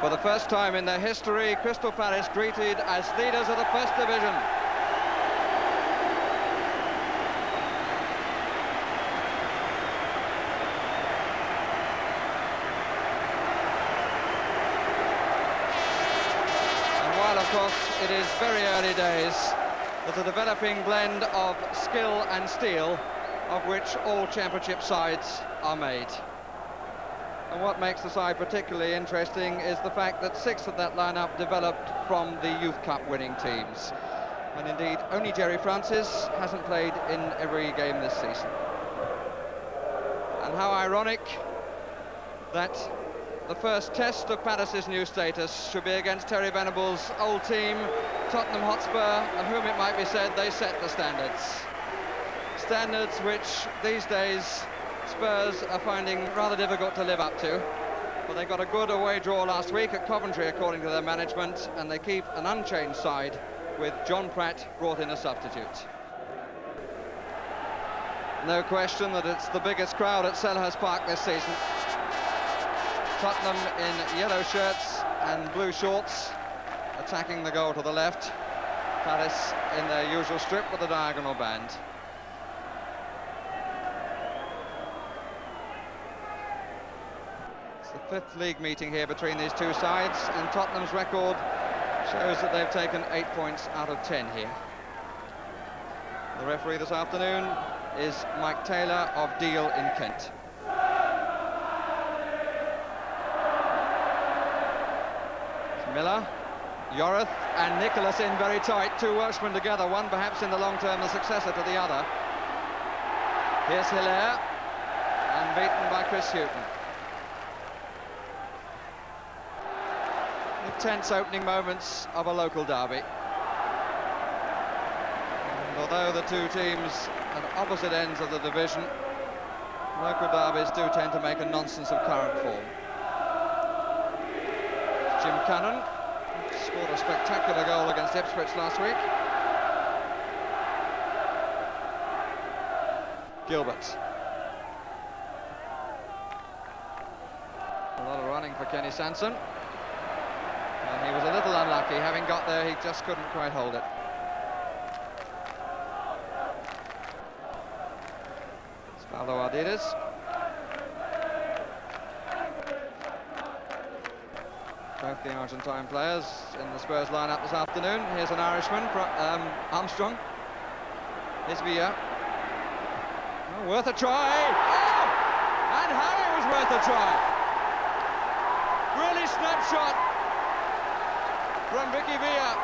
For the first time in their history, Crystal Palace greeted as leaders of the First Division. And while, of course, it is very early days, there's a developing blend of skill and steel, of which all championship sides are made. And what makes the side particularly interesting is the fact that 6 of that lineup developed from the Youth Cup winning teams. And indeed, only Jerry Francis hasn't played in every game this season. And how ironic that the first test of Palace's new status should be against Terry Venable's old team, Tottenham Hotspur, of whom it might be said they set the standards. Standards which, these days, Spurs are finding rather difficult to live up to. But they got a good away draw last week at Coventry, according to their management, and they keep an unchanged side with John Pratt brought in a substitute. No question that it's the biggest crowd at Selhurst Park this season. Tottenham in yellow shirts and blue shorts, attacking the goal to the left. Palace in their usual strip with a diagonal band. The 5th league meeting here between these two sides, and Tottenham's record shows that they've taken 8 points out of 10 here. The referee this afternoon is Mike Taylor of Deal in Kent. It's Miller, Yorath and Nicholas in very tight, 2 Welshmen together, one perhaps in the long term the successor to the other. Here's Hilaire, and beaten by Chris Hughton. The tense opening moments of a local derby. And although the two teams at opposite ends of the division, local derbies do tend to make a nonsense of current form. Jim Cannon scored a spectacular goal against Ipswich last week. Gilbert. A lot of running for Kenny Sansom. And he was a little unlucky, having got there, he just couldn't quite hold it. Spaldo Ardides. Both the Argentine players in the Spurs lineup this afternoon. Here's an Irishman, Armstrong. Here's Villa. Oh, worth a try! Oh! And how it was worth a try! Really snapshot from Vicky Villa.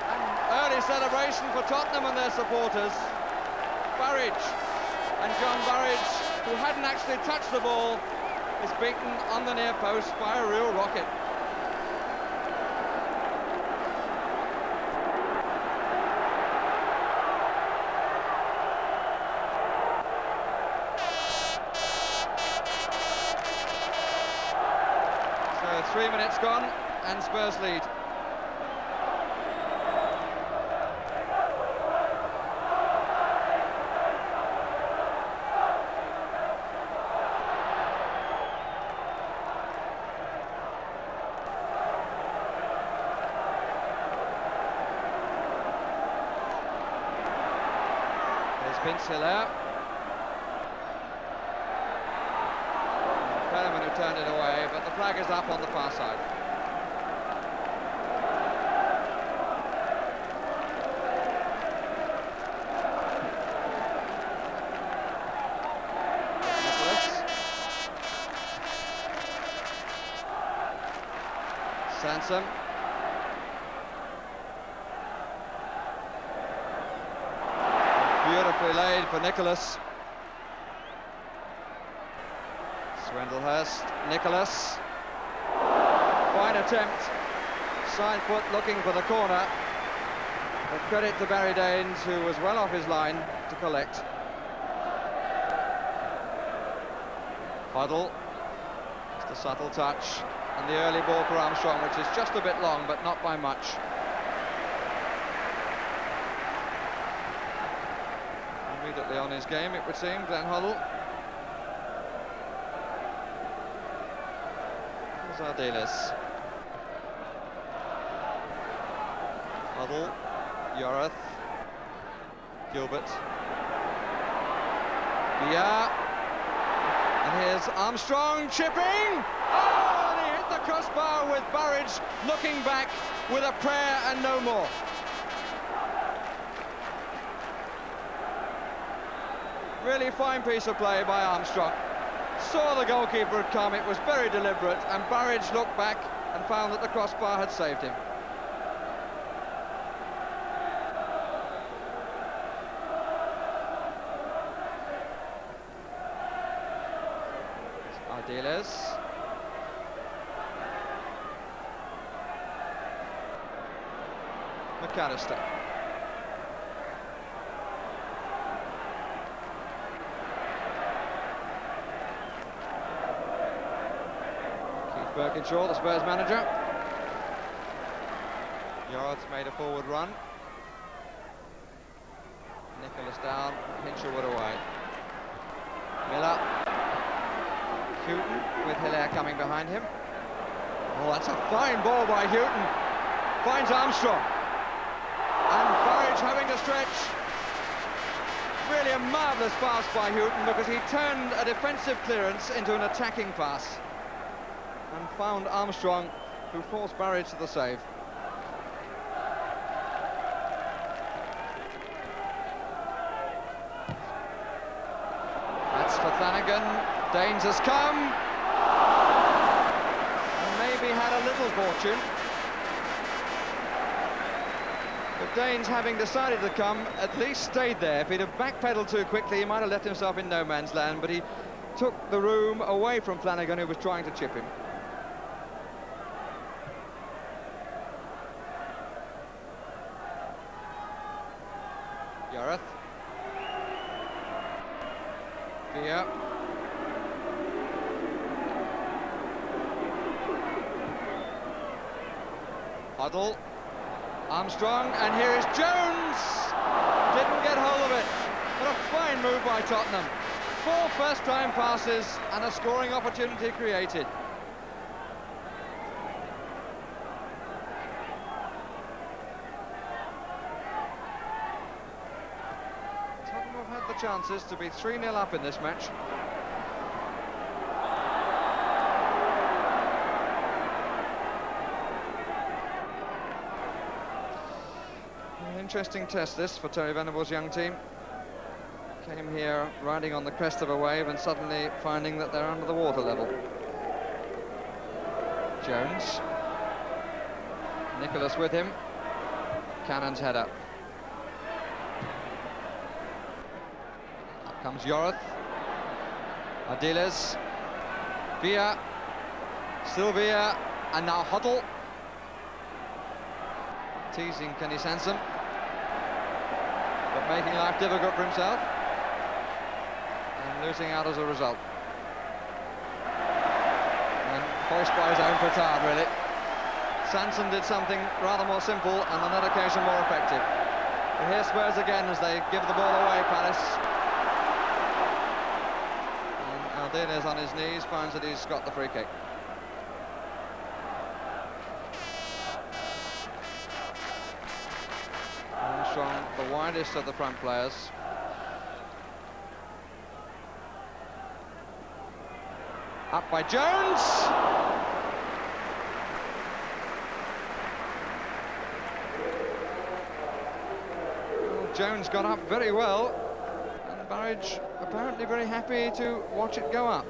An early celebration for Tottenham and their supporters. Burridge, and John Burridge, who hadn't actually touched the ball, is beaten on the near post by a real rocket. So 3 minutes gone and Spurs lead. Vince Hilaire. Perriman who turned it away, but the flag is up on the far side. Nicholas. Sansom. Beautifully laid for Nicholas. Swindlehurst, Nicholas. Fine attempt. Side foot looking for the corner. But credit to Barry Daines, who was well off his line to collect. Huddle. Just a subtle touch. And the early ball for Armstrong, which is just a bit long, but not by much. Immediately on his game, it would seem, Glenn Hoddle. Here's Ardiles. Huddle, Yorath, Gilbert, Bia, and here's Armstrong chipping! Oh, and he hit the crossbar with Burridge looking back with a prayer and no more. Really fine piece of play by Armstrong. Saw the goalkeeper had come, it was very deliberate, and Burridge looked back and found that the crossbar had saved him. Ardiles. McAllister. Keith Birkinshaw, the Spurs manager. Yards made a forward run. Nicholas down, Hinshelwood away. Miller. Houghton with Hilaire coming behind him. Oh, that's a fine ball by Houghton. Finds Armstrong. And Burridge having to stretch. Really a marvellous pass by Houghton because he turned a defensive clearance into an attacking pass and found Armstrong, who forced Burridge to the save. That's for Flanagan. Danes has come, and maybe had a little fortune. But Danes, having decided to come, at least stayed there. If he'd have backpedaled too quickly, he might have left himself in no man's land, but he took the room away from Flanagan, who was trying to chip him. Yorath. Via. Huddle, Armstrong, and here is Jones! Didn't get hold of it. What a fine move by Tottenham. 4 first-time passes and a scoring opportunity created. Tottenham have had the chances to be 3-0 up in this match. Interesting test this for Terry Venables' young team. Came here riding on the crest of a wave and suddenly finding that they're under the water level. Jones. Nicholas with him. Cannon's header. Up comes Yorath. Ardiles. Villa. Sylvia. And now Huddle. Teasing Kenny Sansom, but making life difficult for himself and losing out as a result. And hoist by his own petard, really. Sansom did something rather more simple and on that occasion more effective. But here's Spurs again as they give the ball away, Palace. And Ardiles on his knees finds that he's got the free kick. Armstrong, the widest of the front players. Up by Jones. Well, Jones got up very well, and Burridge apparently very happy to watch it go up.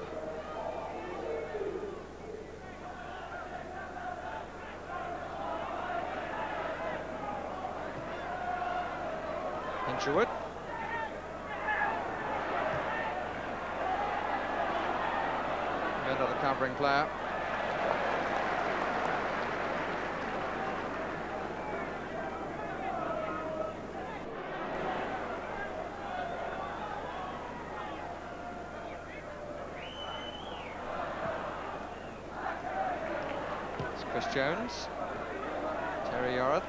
Hinshelwood. Another covering player. It's Chris Jones. Terry Yorath.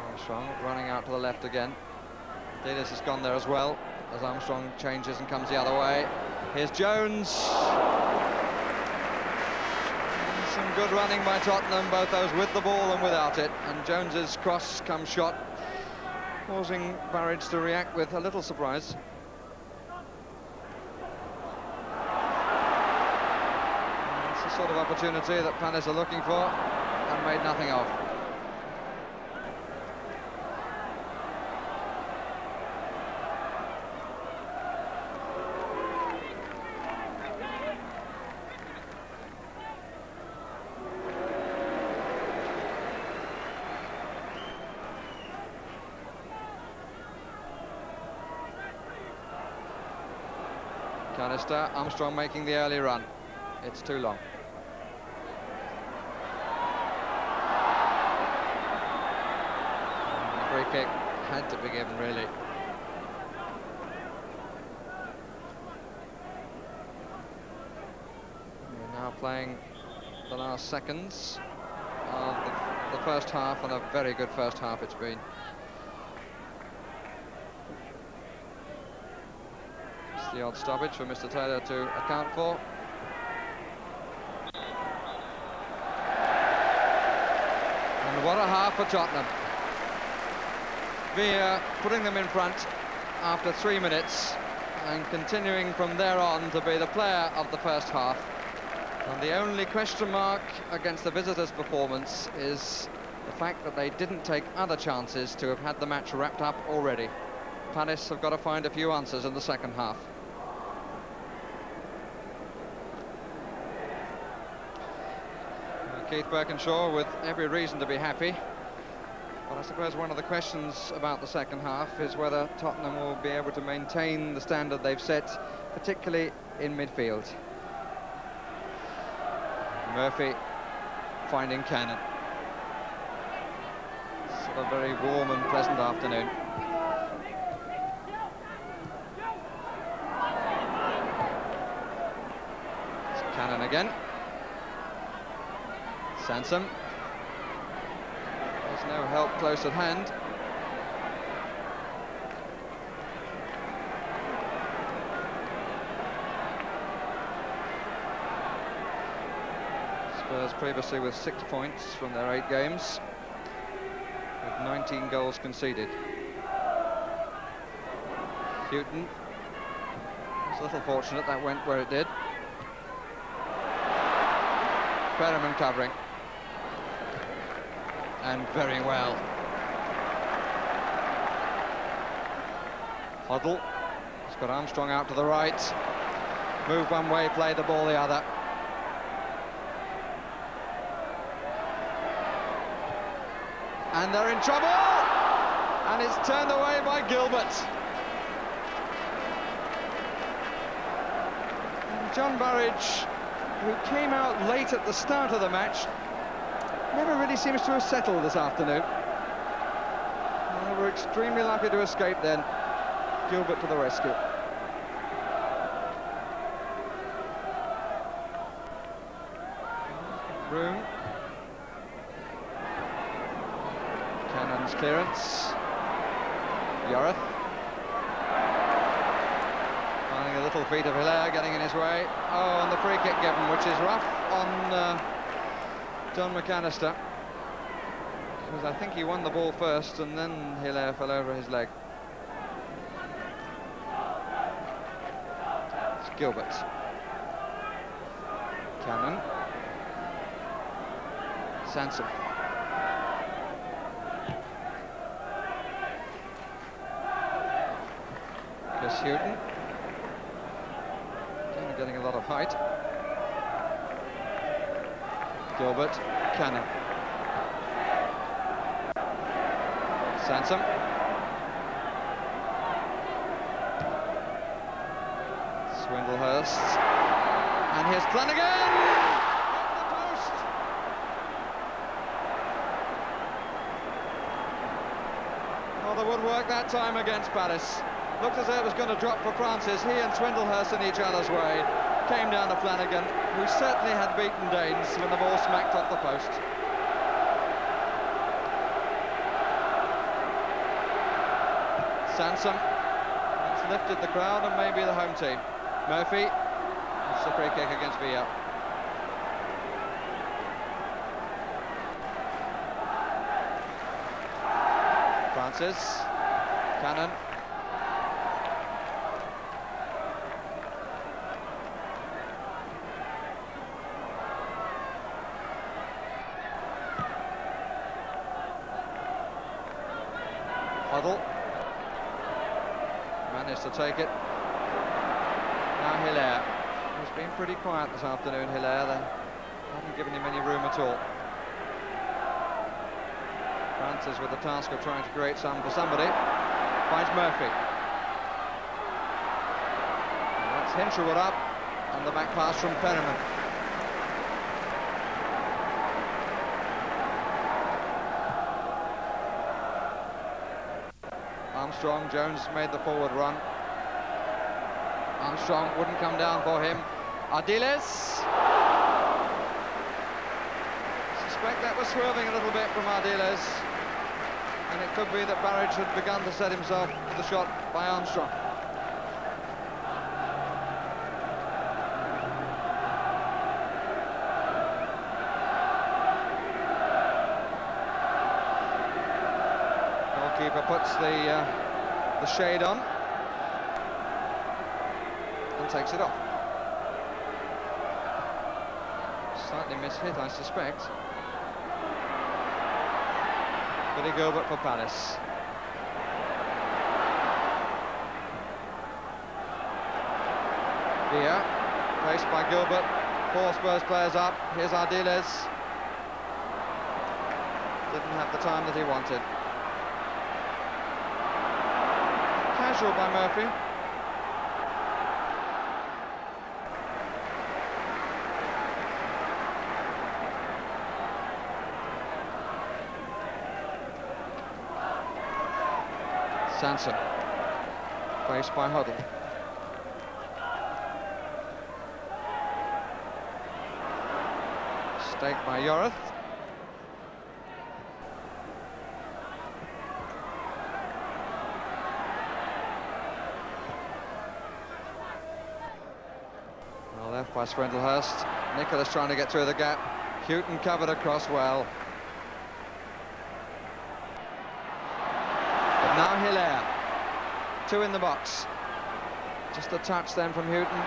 Armstrong running out to the left again. Davis has gone there as well as Armstrong changes and comes the other way. Here's Jones. Some good running by Tottenham, both those with the ball and without it. And Jones's cross come shot, causing Burridge to react with a little surprise. It's the sort of opportunity that Palace are looking for and made nothing of. Canister, Armstrong making the early run. It's too long. The free kick had to be given, really. We're now playing the last seconds of the first half, and a very good first half it's been. The odd stoppage for Mr. Taylor to account for. And what a half for Tottenham. Villa putting them in front after 3 minutes and continuing from there on to be the player of the first half. And the only question mark against the visitors' performance is the fact that they didn't take other chances to have had the match wrapped up already. Palace have got to find a few answers in the second half. Keith Birkinshaw with every reason to be happy, but I suppose one of the questions about the second half is whether Tottenham will be able to maintain the standard they've set, particularly in midfield. Murphy finding Cannon. It's a very warm and pleasant afternoon. It's Cannon again. Sansom. There's no help close at hand. Spurs previously with 6 points from their 8 games, with 19 goals conceded. Houghton. It's a little fortunate that went where it did. Perriman covering. And very well. Hoddle. He's got Armstrong out to the right. Move one way, play the ball the other. And they're in trouble! And it's turned away by Gilbert. And John Burridge, who came out late at the start of the match, never really seems to have settled this afternoon. They were extremely lucky to escape then. Gilbert to the rescue. Room. Cannon's clearance. Yorith. Finding a little feat of Hilaire getting in his way. Oh, and the free kick given, which is rough on John McAllister, because I think he won the ball first and then Hilaire fell over his leg. It's Gilbert. Cannon. Sansom. Chris Houghton. Getting a lot of height. Gilbert, Cannon. Sansom. Swindlehurst. And here's Flanagan! Off the post! Oh, the woodwork that time against Palace. Looked as though it was going to drop for Francis. He and Swindlehurst in each other's way. Came down to Flanagan, who certainly had beaten Danes when the ball smacked off the post. Sansom. It's lifted the crowd and maybe the home team. Murphy. It's a free kick against Villa. Francis. Cannon. Huddle. Managed to take it. Now Hilaire. He's been pretty quiet this afternoon, Hilaire. They haven't given him any room at all. Francis with the task of trying to create some for somebody. Finds Murphy. And that's Hinshelwood up, and the back pass from Perriman. Armstrong, Jones made the forward run. Armstrong wouldn't come down for him. Ardiles. Suspect that was swerving a little bit from Ardiles. And it could be that Barrage had begun to set himself for the shot by Armstrong. Goalkeeper puts the shade on and takes it off. Slightly mishit, I suspect. Billy Gilbert for Palace. Villa, placed by Gilbert. 4 Spurs players up. Here's Ardiles. Didn't have the time that he wanted. Casual by Murphy. Sanson, faced by Huddle. Staked by Yorath. Well, left by Swindlehurst. Nicholas trying to get through the gap. Houghton covered across well. Now Hilaire, 2 in the box. Just a touch then from Houghton.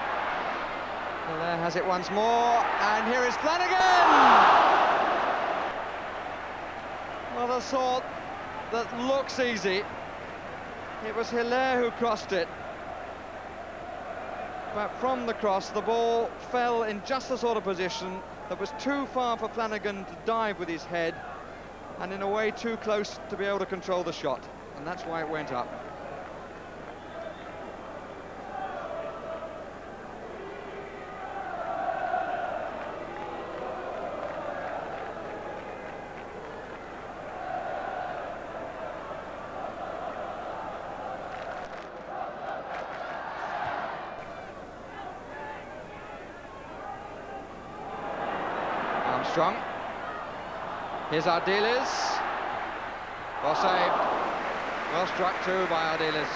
Hilaire has it once more, and here is Flanagan! Well, the sort that looks easy. It was Hilaire who crossed it. But from the cross, the ball fell in just the sort of position that was too far for Flanagan to dive with his head, and in a way too close to be able to control the shot. And that's why it went up. Armstrong. Here's Ardiles. Well saved. Well struck too by Ardiles.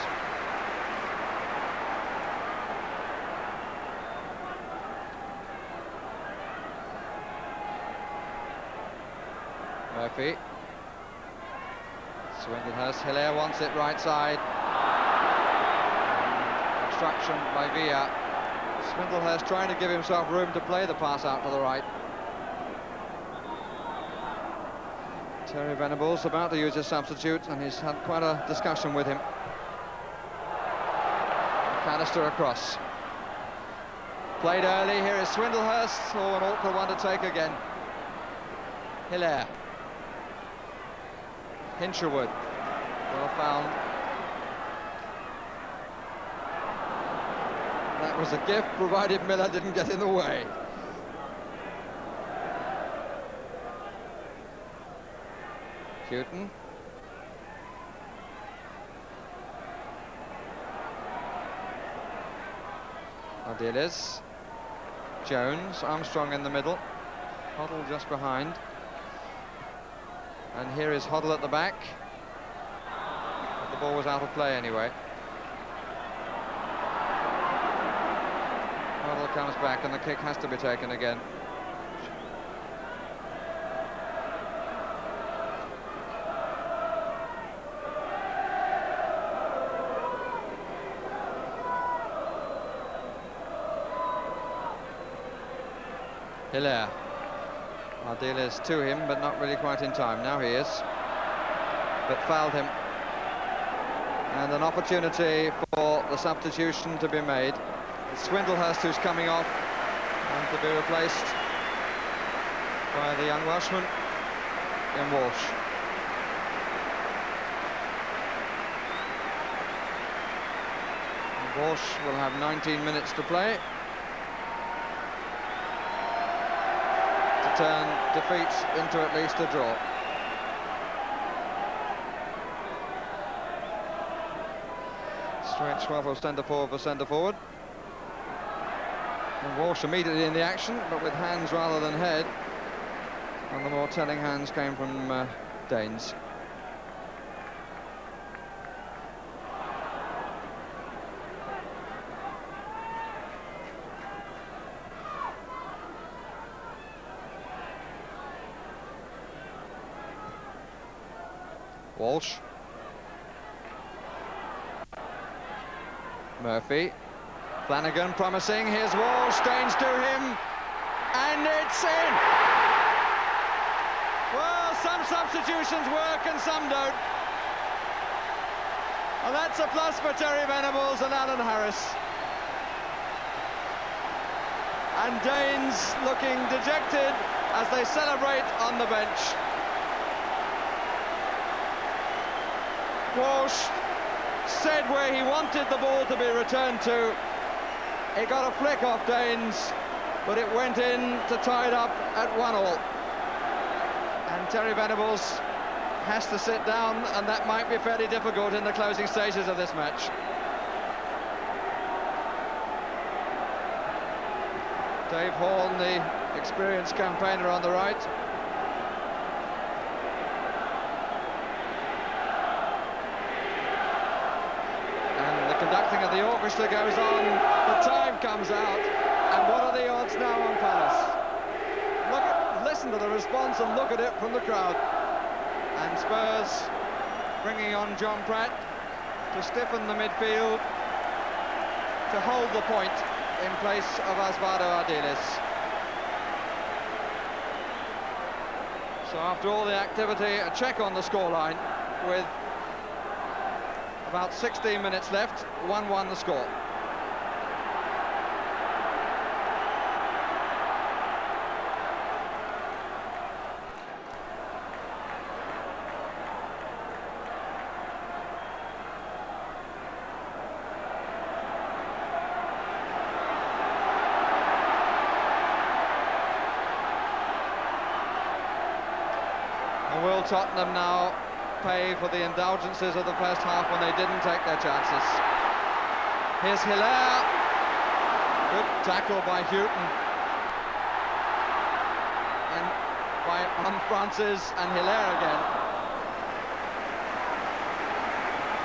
Murphy. Swindlehurst. Hilaire wants it right side. Obstruction by Villa. Swindlehurst trying to give himself room to play the pass out to the right. Terry Venables about to use his substitute, and he's had quite a discussion with him. Canister across. Played early, here is Swindlehurst. Oh, an awkward one to take again. Hilaire. Hinshelwood. Well found. That was a gift, provided Miller didn't get in the way. Houghton. Ardiles. Jones, Armstrong in the middle. Hoddle just behind. And here is Hoddle at the back. But the ball was out of play anyway. Huddle comes back and the kick has to be taken again. Hilaire. Ardiles to him, but not really quite in time. Now he is, but fouled him. And an opportunity for the substitution to be made. It's Swindlehurst who's coming off and to be replaced by the young Welshman in Walsh. And Walsh will have 19 minutes to play to turn defeat into at least a draw. Straight swavel centre forward for centre forward. And Walsh immediately in the action, but with hands rather than head. And the more telling hands came from Danes. Walsh. Murphy. Flanagan promising. Here's Walsh. Danes to him. And it's in! Well, some substitutions work and some don't. And that's a plus for Terry Venables and Alan Harris. And Danes looking dejected as they celebrate on the bench. Walsh said where he wanted the ball to be returned to. It got a flick off Danes, but it went in to tie it up at 1-1. And Terry Venables has to sit down, and that might be fairly difficult in the closing stages of this match. Dave Horn, the experienced campaigner, on the right. Conducting of the orchestra goes on, the time comes out, and what are the odds now on Palace? Listen to the response and look at it from the crowd. And Spurs bringing on John Pratt to stiffen the midfield, to hold the point in place of Osvaldo Ardiles. So after all the activity, a check on the scoreline with about 16 minutes left, 1-1 the score. And will Tottenham now pay for the indulgences of the first half when they didn't take their chances? Here's Hilaire. Good tackle by Houghton. And on Francis, and Hilaire again.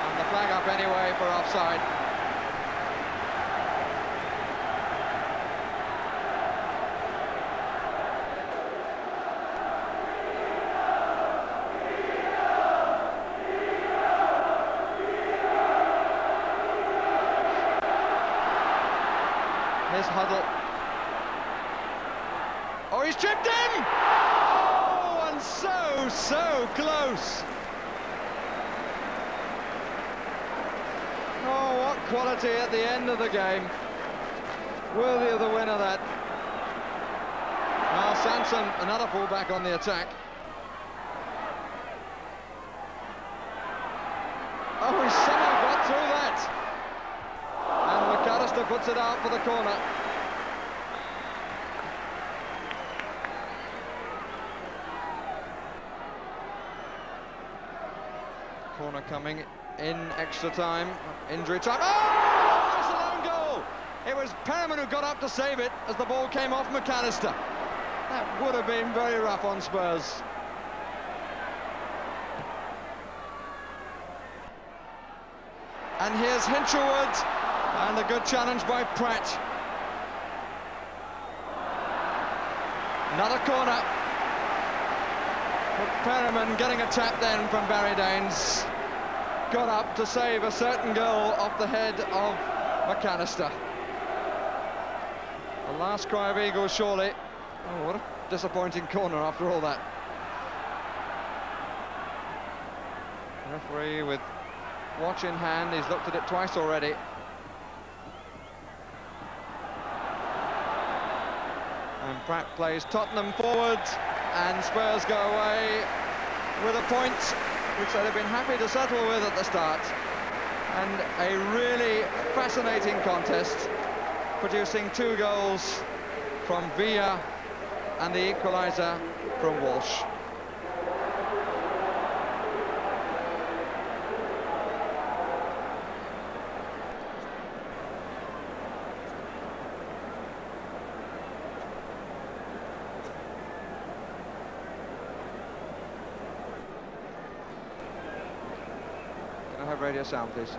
And the flag up anyway for offside. Here's Huddle. Oh, he's chipped in! Oh, and so close. Oh, what quality at the end of the game. Worthy of the winner, that. Now Sanson, another fullback on the attack. Oh, he somehow got through that. And McAllister puts it out for the corner. Corner coming in extra time, injury time. Oh, it's a lone goal! It was Perriman who got up to save it as the ball came off McAllister. That would have been very rough on Spurs. And here's Hinchelwood, and a good challenge by Pratt. Another corner. But Perriman getting a tap then from Barry Daines. Got up to save a certain goal off the head of McAllister. The last cry of eagles, surely. Oh, what a disappointing corner after all that. Referee with watch in hand, he's looked at it twice already. And Pratt plays Tottenham forward, and Spurs go away with a point which they'd have been happy to settle with at the start. And a really fascinating contest, producing 2 goals from Villa and the equaliser from Walsh. Can I have radio sound, please?